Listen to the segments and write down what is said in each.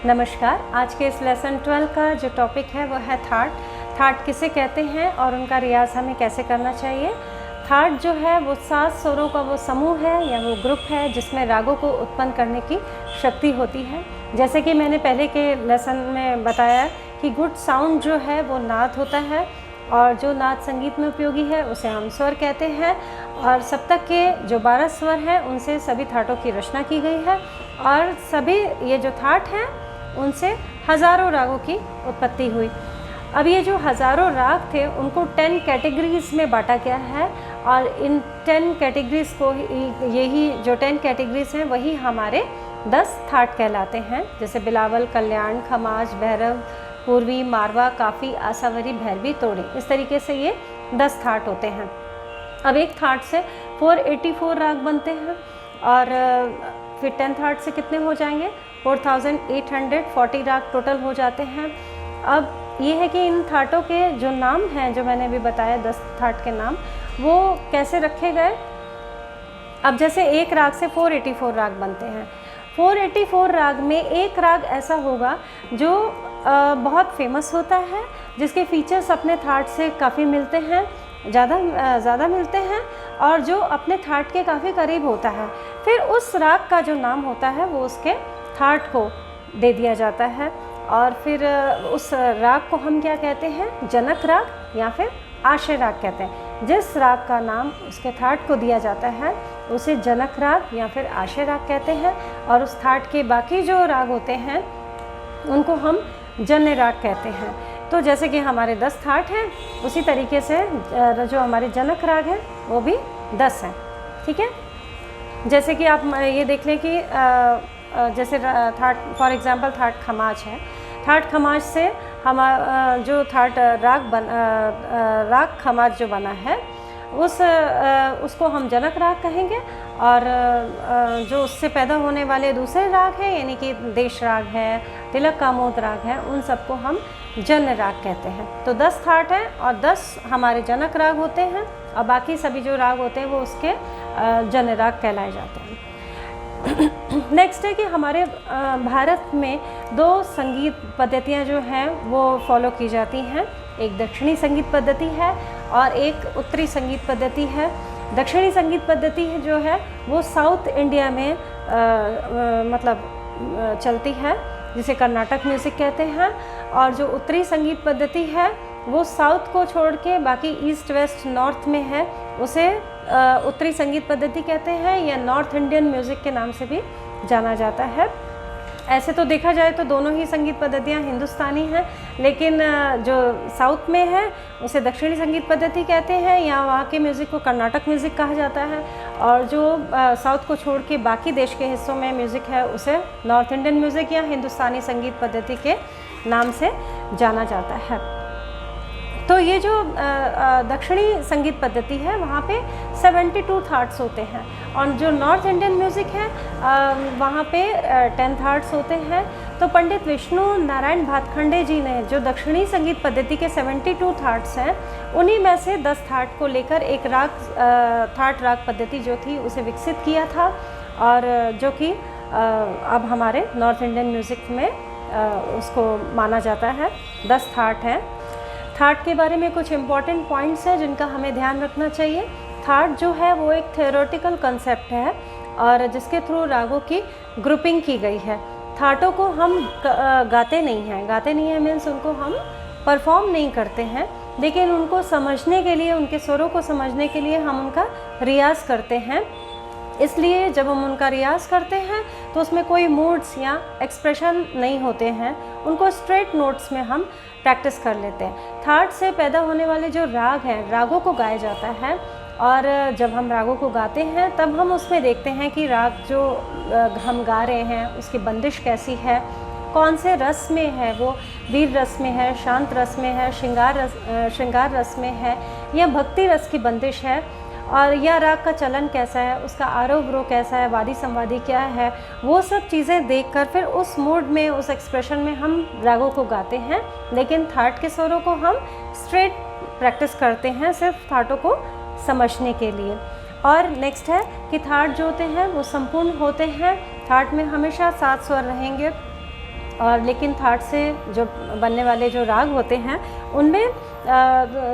नमस्कार। आज के इस लेसन 12 का जो टॉपिक है वो है थाट। थाट किसे कहते हैं और उनका रियाज हमें कैसे करना चाहिए। थाट जो है वो 7 स्वरों का वो समूह है या वो ग्रुप है जिसमें रागों को उत्पन्न करने की शक्ति होती है। जैसे कि मैंने पहले के लेसन में बताया कि गुड साउंड जो है वो नाद होता है और जो नाद संगीत में उपयोगी है उसे हम स्वर कहते हैं। और सप्तक के जो 12 स्वर हैं उनसे सभी थाटों की रचना की गई है और सभी ये जो थाट हैं उनसे हज़ारों रागों की उत्पत्ति हुई। अब ये जो हज़ारों राग थे उनको 10 कैटेगरीज़ में बांटा गया है और इन 10 कैटेगरीज़ को यही जो 10 कैटेगरीज़ हैं वही हमारे 10 थाट कहलाते हैं। जैसे बिलावल, कल्याण, खमाज, भैरव, पूर्वी, मारवा, काफ़ी, आसावरी, भैरवी, तोड़ी, इस तरीके से ये 10 थाट होते हैं। अब एक थाट से 484 राग बनते हैं और फिर 10 थाट से कितने हो जाएंगे, 4840 राग टोटल हो जाते हैं। अब ये है कि इन थाटों के जो नाम हैं जो मैंने अभी बताया 10 थाट के नाम, वो कैसे रखे गए। अब जैसे एक राग से 484 राग बनते हैं। 484 राग में एक राग ऐसा होगा जो बहुत फेमस होता है, जिसके फीचर्स अपने थाट से काफ़ी मिलते हैं, ज़्यादा मिलते हैं और जो अपने थाट के काफ़ी करीब होता है। फिर उस राग का जो नाम होता है वो उसके थाट को दे दिया जाता है और फिर उस राग को हम क्या कहते हैं, जनक राग या फिर आश्रय राग कहते हैं। जिस राग का नाम उसके थाट को दिया जाता है उसे जनक राग या फिर आश्रय राग कहते हैं और उस थाट के बाकी जो राग होते हैं उनको हम जन्य राग कहते हैं। तो जैसे कि हमारे 10 थाट हैं उसी तरीके से जो हमारे जनक राग हैं वो भी 10 हैं। ठीक है, जैसे कि आप ये देख लें कि जैसे थाट फॉर एग्जांपल थाट खमाज है। थाट खमाज से हम जो थाट राग खमाज जो बना है उसको हम जनक राग कहेंगे और जो उससे पैदा होने वाले दूसरे राग हैं यानी कि देश राग है, तिलक कामोद राग है, उन सबको हम जन्य राग कहते हैं। तो 10 थाट हैं और 10 हमारे जनक राग होते हैं और बाकी सभी जो राग होते हैं वो उसके जन्य राग कहलाए जाते हैं। नेक्स्ट है कि हमारे भारत में 2 संगीत पद्धतियाँ जो हैं वो फॉलो की जाती हैं। एक दक्षिणी संगीत पद्धति है और एक उत्तरी संगीत पद्धति है। दक्षिणी संगीत पद्धति जो है वो साउथ इंडिया में चलती है, जिसे कर्नाटक म्यूज़िक कहते हैं। और जो उत्तरी संगीत पद्धति है वो साउथ को छोड़ के बाकी ईस्ट, वेस्ट, नॉर्थ में है, उसे उत्तरी संगीत पद्धति कहते हैं या नॉर्थ इंडियन म्यूज़िक के नाम से भी जाना जाता है। ऐसे तो देखा जाए तो दोनों ही संगीत पद्धतियाँ हिंदुस्तानी हैं, लेकिन जो साउथ में है उसे दक्षिणी संगीत पद्धति कहते हैं या वहाँ के म्यूज़िक को कर्नाटक म्यूज़िक कहा जाता है और जो साउथ को छोड़ के बाकी देश के हिस्सों में म्यूज़िक है उसे नॉर्थ इंडियन म्यूज़िक या हिंदुस्तानी संगीत पद्धति के नाम से जाना जाता है। तो ये जो दक्षिणी संगीत पद्धति है वहाँ पे 72 थाट्स होते हैं और जो नॉर्थ इंडियन म्यूज़िक है वहाँ पे 10 थाट्स होते हैं। तो पंडित विष्णु नारायण भातखंडे जी ने जो दक्षिणी संगीत पद्धति के 72 थाट्स हैं उन्हीं में से 10 थाट को लेकर एक थाट राग पद्धति जो थी उसे विकसित किया था और जो कि अब हमारे नॉर्थ इंडियन म्यूज़िक में उसको माना जाता है। 10 थाट हैं। थाट के बारे में कुछ इम्पॉर्टेंट पॉइंट्स हैं जिनका हमें ध्यान रखना चाहिए। थाट जो है वो एक थ्योरेटिकल कंसेप्ट है और जिसके थ्रू रागों की ग्रुपिंग की गई है। थाटों को हम गाते नहीं हैं मीन्स उनको हम परफॉर्म नहीं करते हैं, लेकिन उनको समझने के लिए, उनके स्वरों को समझने के लिए हम उनका रियाज़ करते हैं। इसलिए जब हम उनका रियाज़ करते हैं तो उसमें कोई मूड्स या एक्सप्रेशन नहीं होते हैं, उनको स्ट्रेट नोट्स में हम प्रैक्टिस कर लेते हैं। थाट से पैदा होने वाले जो राग हैं, रागों को गाया जाता है और जब हम रागों को गाते हैं तब हम उसमें देखते हैं कि राग जो हम गा रहे हैं उसकी बंदिश कैसी है, कौन से रस में है, वो वीर रस में है, शांत रस में है, श्रृंगार रस में है या भक्ति रस की बंदिश है और यह राग का चलन कैसा है, उसका आरोह अवरोह कैसा है, वादी संवादी क्या है, वो सब चीज़ें देखकर फिर उस मूड में, उस एक्सप्रेशन में हम रागों को गाते हैं। लेकिन थाट के स्वरों को हम स्ट्रेट प्रैक्टिस करते हैं सिर्फ थाटों को समझने के लिए। और नेक्स्ट है कि थाट जो होते हैं वो संपूर्ण होते हैं। थाट में हमेशा 7 स्वर रहेंगे और लेकिन थाट से जो बनने वाले जो राग होते हैं उनमें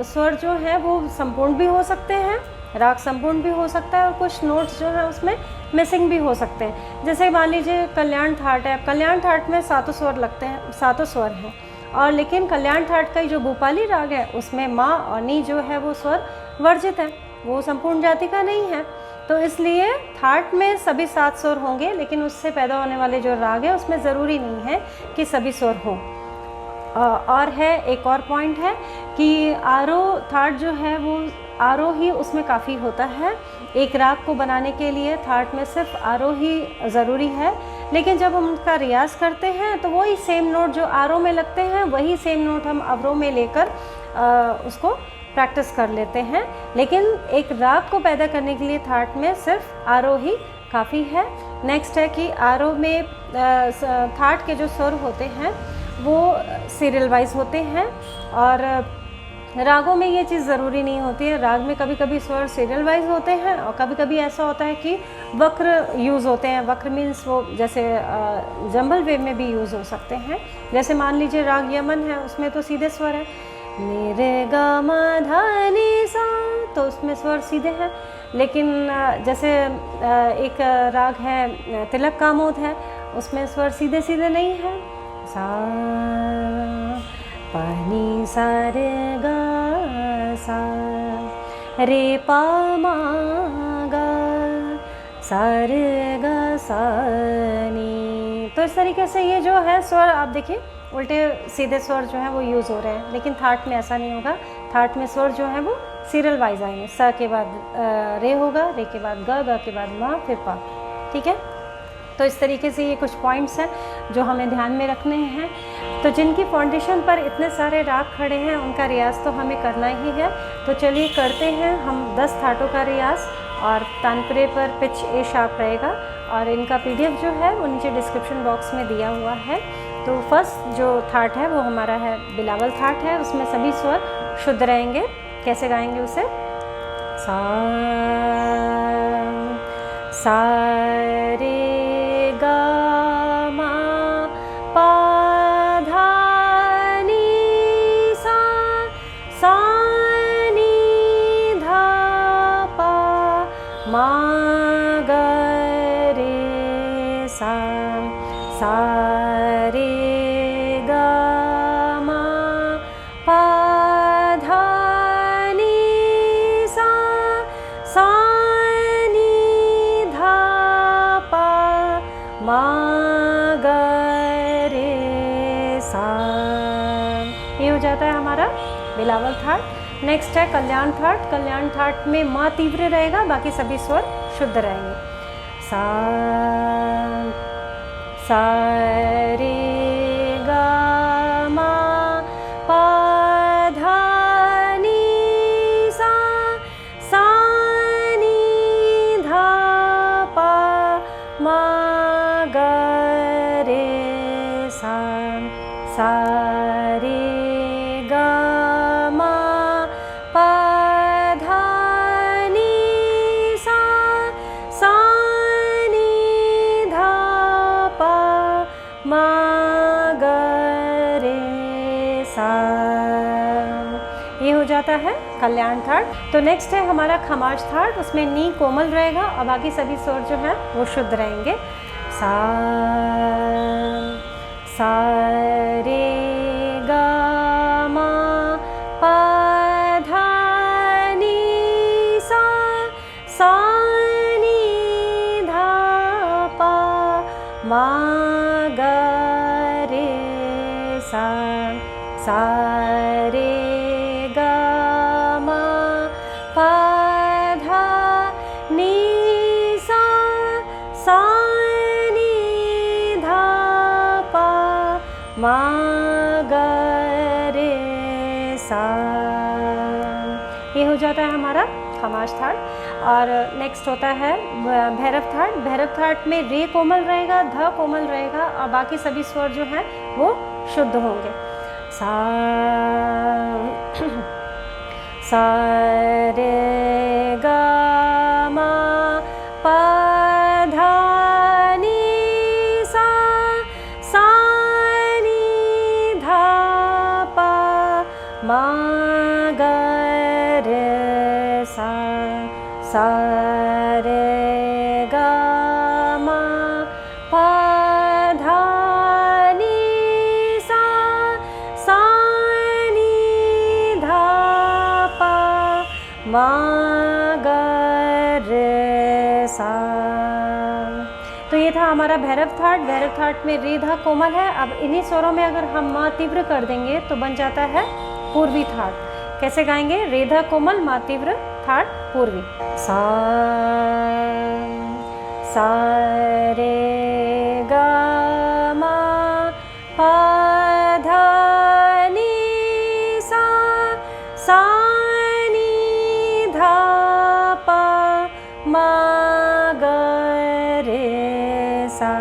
स्वर जो हैं वो संपूर्ण भी हो सकते हैं, राग संपूर्ण भी हो सकता है और कुछ नोट्स जो हैं उसमें मिसिंग भी हो सकते हैं। जैसे मान लीजिए कल्याण थाट है, कल्याण थाट में सातों स्वर लगते हैं, सातों स्वर हैं, और लेकिन कल्याण थाट का जो भूपाली राग है उसमें माँ और नी जो है वो स्वर वर्जित है, वो संपूर्ण जाति का नहीं है। तो इसलिए थाट में सभी 7 स्वर होंगे, लेकिन उससे पैदा होने वाले जो राग है उसमें ज़रूरी नहीं है कि सभी स्वर हों। और है एक और पॉइंट है कि आरोह थाट जो है वो आरोह ही उसमें काफ़ी होता है। एक राग को बनाने के लिए थाट में सिर्फ आरोह ही ज़रूरी है, लेकिन जब हम उनका रियाज़ करते हैं तो वही सेम नोट जो आरोह में लगते हैं वही सेम नोट हम अवरोह में लेकर उसको प्रैक्टिस कर लेते हैं। लेकिन एक राग को पैदा करने के लिए थाट में सिर्फ आरोह ही काफ़ी है। नेक्स्ट है कि आरोह में थाट के जो स्वर होते हैं वो सीरियल वाइज होते हैं, और रागों में ये चीज़ ज़रूरी नहीं होती है। राग में कभी कभी स्वर सीरियल वाइज होते हैं और कभी कभी ऐसा होता है कि वक्र यूज़ होते हैं। वक्र मीन्स वो जैसे जंबल वेव में भी यूज़ हो सकते हैं। जैसे मान लीजिए राग यमन है, उसमें तो सीधे स्वर है रे गा मा धा नी सा, तो उसमें स्वर सीधे हैं। लेकिन जैसे एक राग है तिलक कामोद है, उसमें स्वर सीधे सीधे नहीं है। सा पा नी सा रे गा सा रे पा मा गा सा रे गा सा नी। तो इस तरीके से ये जो है स्वर आप देखिए उल्टे सीधे स्वर जो है वो यूज़ हो रहे हैं, लेकिन थाट में ऐसा नहीं होगा। थाट में स्वर जो है वो सीरियल वाइज आएंगे। स के बाद रे होगा, रे के बाद ग के बाद मा, फिर पा। ठीक है, तो इस तरीके से ये कुछ पॉइंट्स हैं जो हमें ध्यान में रखने हैं। तो जिनकी फाउंडेशन पर इतने सारे राग खड़े हैं उनका रियाज़ तो हमें करना ही है। तो चलिए करते हैं हम 10 थाटों का रियाज़, और तानपुरे पर पिच ए शार्प रहेगा, और इनका PDF जो है वो नीचे डिस्क्रिप्शन बॉक्स में दिया हुआ है। तो फर्स्ट जो थाट है वो हमारा है बिलावल थाट है, उसमें सभी स्वर शुद्ध रहेंगे। कैसे गाएंगे उसे? सा सा रे गा मा पा धा नी सा, सा नी धा पा मा गा रे सा, सा रे गा मा पा धा नी सा, सा नी धा पा मा गा रे सा। ये हो जाता है हमारा बिलावल थाट। नेक्स्ट है कल्याण थाट। कल्याण थाट में माँ तीव्र रहेगा, बाकी सभी स्वर शुद्ध रहेंगे। सा सा रे गा मा पा धा नी सा, सा नी धा पा मा गा रे सा, सा रे गा मा पा धा नी सा, सा नी धा पा मा गा रे सा। ये हो जाता है कल्याण थाट। तो नेक्स्ट है हमारा खमाज थाट। उसमें नी कोमल रहेगा और बाकी सभी स्वर जो हैं वो शुद्ध रहेंगे। सा सा रे गा मा पा धा नी सा, सा नी धा पा मा गा रे सा, सा रे गा मा पा धा नी सा, सा नी धा पा मा गा रे सा। ये हो जाता है हमारा खमाज थाट। और नेक्स्ट होता है भैरव थाट। भैरव थाट में रे कोमल रहेगा, ध कोमल रहेगा और बाकी सभी स्वर जो हैं वो शुद्ध होंगे। सा सा रे गा मा पा धा नी सा, सा सा रे गा मा पा धा नी सा सा नी धा पा मा गा रे सा। तो ये था हमारा भैरव थाट। भैरव थाट में रे धा कोमल है। अब इन्हीं स्वरों में अगर हम मा तीव्र कर देंगे तो बन जाता है पूर्वी थाट। कैसे गाएंगे? रे धा कोमल मा तीव्र थाट पूर्वी। सा सा रे गा मा पा धा नी सा सा नी धा पा मा गा रे सा।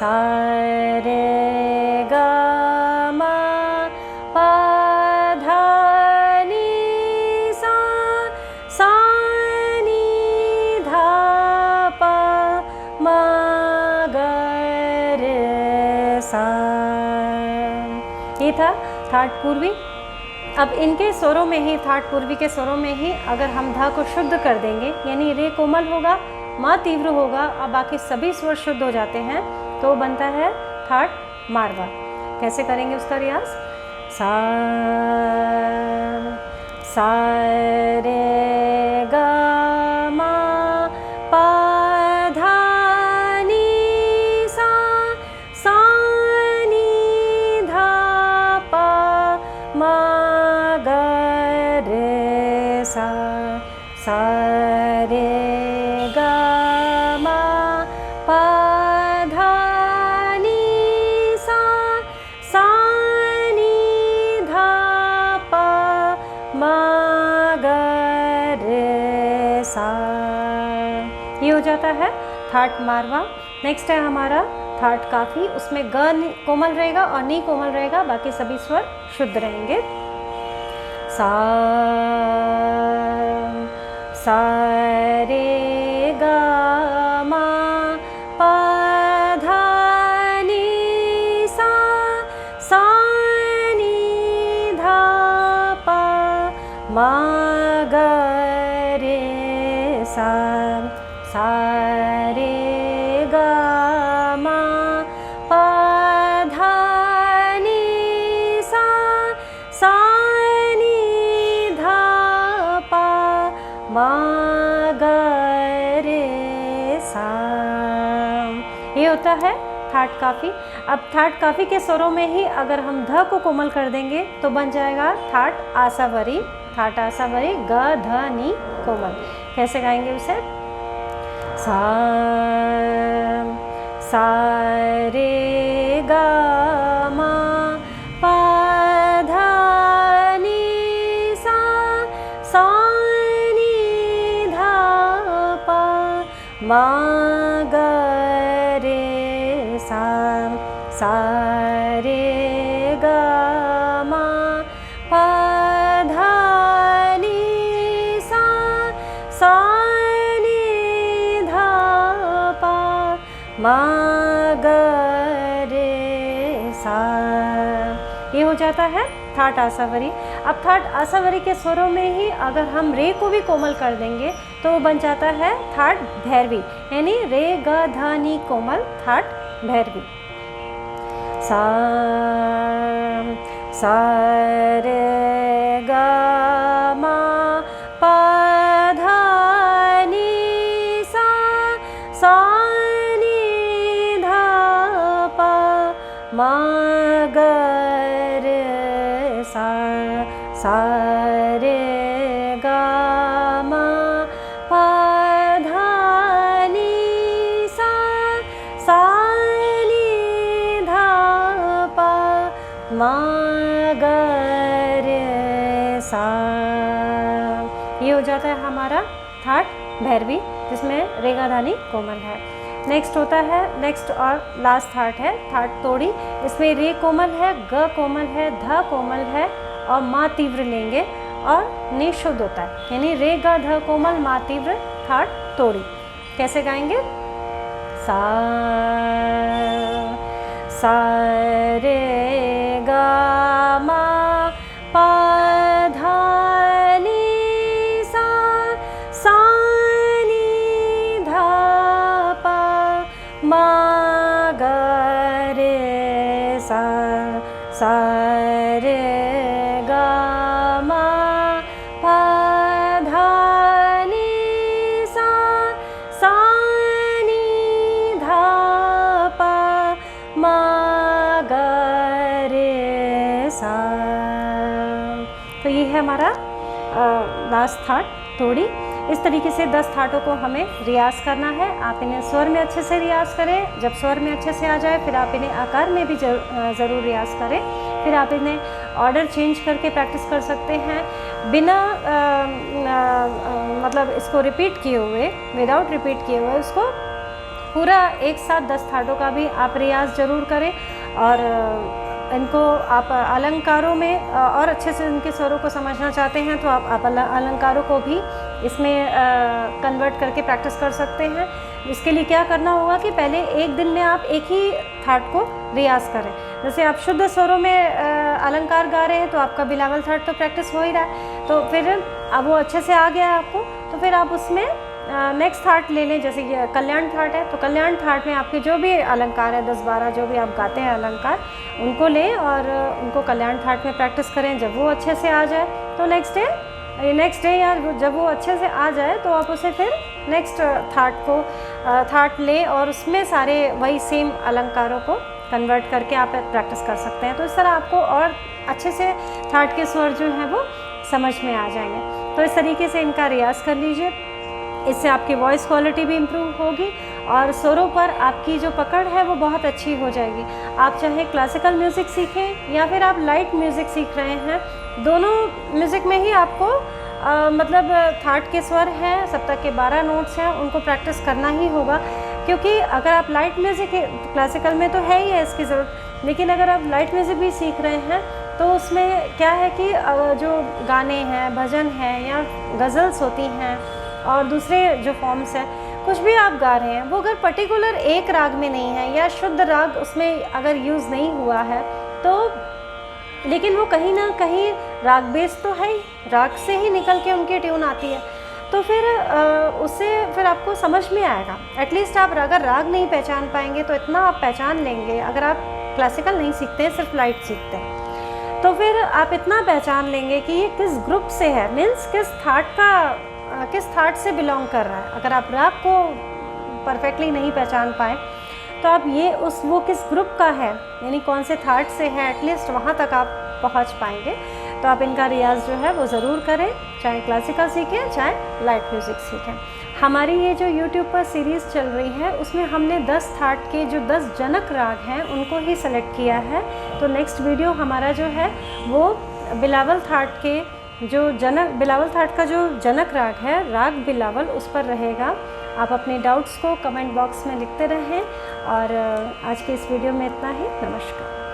सा रे गा मा पा धा नी सा सा नी धा पा मा गा रे सा। ये था थाट पूर्वी। अब इनके स्वरों में ही, थाट पूर्वी के स्वरों में ही अगर हम धा को शुद्ध कर देंगे, यानी रे कोमल होगा, मा तीव्र होगा और बाकी सभी स्वर शुद्ध हो जाते हैं, तो बनता है थाट मारवा। कैसे करेंगे उसका रियाज? सा सा रे गा मा पा धा नी सा सा नी धा पा मा गा रे सा। सा रे गा मा पा धा नी सा सा नी धा पा मा गा रे सा। ये हो जाता है थाट मारवा। नेक्स्ट है हमारा थाट काफी। उसमें ग कोमल रहेगा और नी कोमल रहेगा, बाकी सभी स्वर शुद्ध रहेंगे। सा सा रे गा मा पा धा नी सा सा नी धा पा मा गा रे सा। सा रे गा मा पा धा नी सा सा नी धा पा मा गा रे सा। ये होता है थाट काफी। अब थाट काफी के स्वरों में ही अगर हम ध को कोमल कर देंगे तो बन जाएगा थाट आसावरी। थाट आसावरी ग ध नी कोमल। कैसे गाएंगे उसे? सा सा रे गा मा पा धा नी सा सा नी धा पा मा गा रे सा। सा रे गा मा पा धा नी सा सा नी धा पा मा गा रे सा। ये हो जाता है थाट आसावरी। अब थाट आसावरी के स्वरों में ही अगर हम रे को भी कोमल कर देंगे तो बन जाता है थाट भैरवी, यानी रे ग ध नी कोमल थाट भैरवी। सा सा रे गा मा पा धा नी सा सा नी धा पा मा गा रे सा। सा रे गा मा पा धा नी सा सा नी धा पा मा गा रे सा। ये हो जाता है हमारा थाट भैरवी, जिसमें रेगा धानी कोमल है। नेक्स्ट होता है, नेक्स्ट और लास्ट थाट है थाट तोड़ी। इसमें रे कोमल है, ग कोमल है, ध कोमल है और मा तीव्र लेंगे और नि शुद्ध होता है, यानी रे ग ध कोमल मा तीव्र थाट तोड़ी। कैसे गाएंगे? सा सा रे गा मा पा धा नी सा सा सा सा रे गा मा पा धा नी सा सा नी धा पा मा गा रे सा। तो ये है हमारा लास्ट थाट थोड़ी। इस तरीके से 10 थाटों को हमें रियाज़ करना है। आप इन्हें स्वर में अच्छे से रियाज़ करें। जब स्वर में अच्छे से आ जाए फिर आप इन्हें आकार में भी ज़रूर रियाज़ करें। फिर आप इन्हें ऑर्डर चेंज करके प्रैक्टिस कर सकते हैं बिना मतलब इसको रिपीट किए हुए, विदाउट रिपीट किए हुए उसको पूरा एक साथ 10 थाटों का भी आप रियाज़ ज़रूर करें। और इनको आप अलंकारों में और अच्छे से इनके स्वरों को समझना चाहते हैं तो आप अलंकारों को भी इसमें कन्वर्ट करके प्रैक्टिस कर सकते हैं। इसके लिए क्या करना होगा कि पहले एक दिन में आप एक ही थाट को रियाज़ करें। जैसे आप शुद्ध स्वरों में अलंकार गा रहे हैं तो आपका बिलावल थाट तो प्रैक्टिस हो ही रहा है, तो फिर अब वो अच्छे से आ गया है आपको, तो फिर आप उसमें नेक्स्ट थाट ले लें। जैसे ये कल्याण थाट है तो कल्याण थाट में आपके जो भी अलंकार है 10-12 जो भी आप गाते हैं अलंकार उनको लें और उनको कल्याण थाट में प्रैक्टिस करें। जब वो अच्छे से आ जाए तो नेक्स्ट डे या जब वो अच्छे से आ जाए तो आप उसे फिर नेक्स्ट थाट लें और उसमें सारे वही सेम अलंकारों को कन्वर्ट करके आप प्रैक्टिस कर सकते हैं। तो इस तरह आपको और अच्छे से थाट के स्वर जो हैं वो समझ में आ जाएंगे। तो इस तरीके से इनका रियाज़ कर लीजिए। इससे आपकी वॉइस क्वालिटी भी इम्प्रूव होगी और स्वरों पर आपकी जो पकड़ है वो बहुत अच्छी हो जाएगी। आप चाहे क्लासिकल म्यूज़िक सीखें या फिर आप लाइट म्यूज़िक सीख रहे हैं, दोनों म्यूज़िक में ही आपको मतलब थाट के स्वर हैं, सप्तक के 12 नोट्स हैं, उनको प्रैक्टिस करना ही होगा। क्योंकि अगर आप लाइट म्यूज़िक क्लासिकल में तो है ही है इसकी ज़रूरत, लेकिन अगर आप लाइट म्यूज़िक भी सीख रहे हैं तो उसमें क्या है कि जो गाने हैं, भजन हैं या गज़ल्स होती हैं और दूसरे जो फॉर्म्स हैं, कुछ भी आप गा रहे हैं वो अगर पर्टिकुलर एक राग में नहीं है या शुद्ध राग उसमें अगर यूज़ नहीं हुआ है तो, लेकिन वो कहीं ना कहीं राग बेस तो है ही, राग से ही निकल के उनकी ट्यून आती है, तो फिर उससे फिर आपको समझ में आएगा। एटलीस्ट आप अगर राग नहीं पहचान पाएंगे तो इतना आप पहचान लेंगे, अगर आप क्लासिकल नहीं सीखते हैं सिर्फ लाइट सीखते हैं तो फिर आप इतना पहचान लेंगे कि ये किस ग्रुप से है, मीन्स किस थाट से बिलोंग कर रहा है। अगर आप राग को परफेक्टली नहीं पहचान पाए तो आप वो किस ग्रुप का है, यानी कौन से थाट से है, एटलीस्ट वहाँ तक आप पहुँच पाएंगे। तो आप इनका रियाज़ जो है वो ज़रूर करें, चाहे क्लासिकल सीखें चाहे लाइट म्यूज़िक सीखें। हमारी ये जो YouTube पर सीरीज़ चल रही है उसमें हमने 10 थाट के जो 10 जनक राग हैं उनको ही सेलेक्ट किया है। तो नेक्स्ट वीडियो हमारा जो है वो बिलावल थाट के बिलावल थाट का जो जनक राग है, राग बिलावल, उस पर रहेगा। आप अपने डाउट्स को कमेंट बॉक्स में लिखते रहें और आज के इस वीडियो में इतना ही। नमस्कार।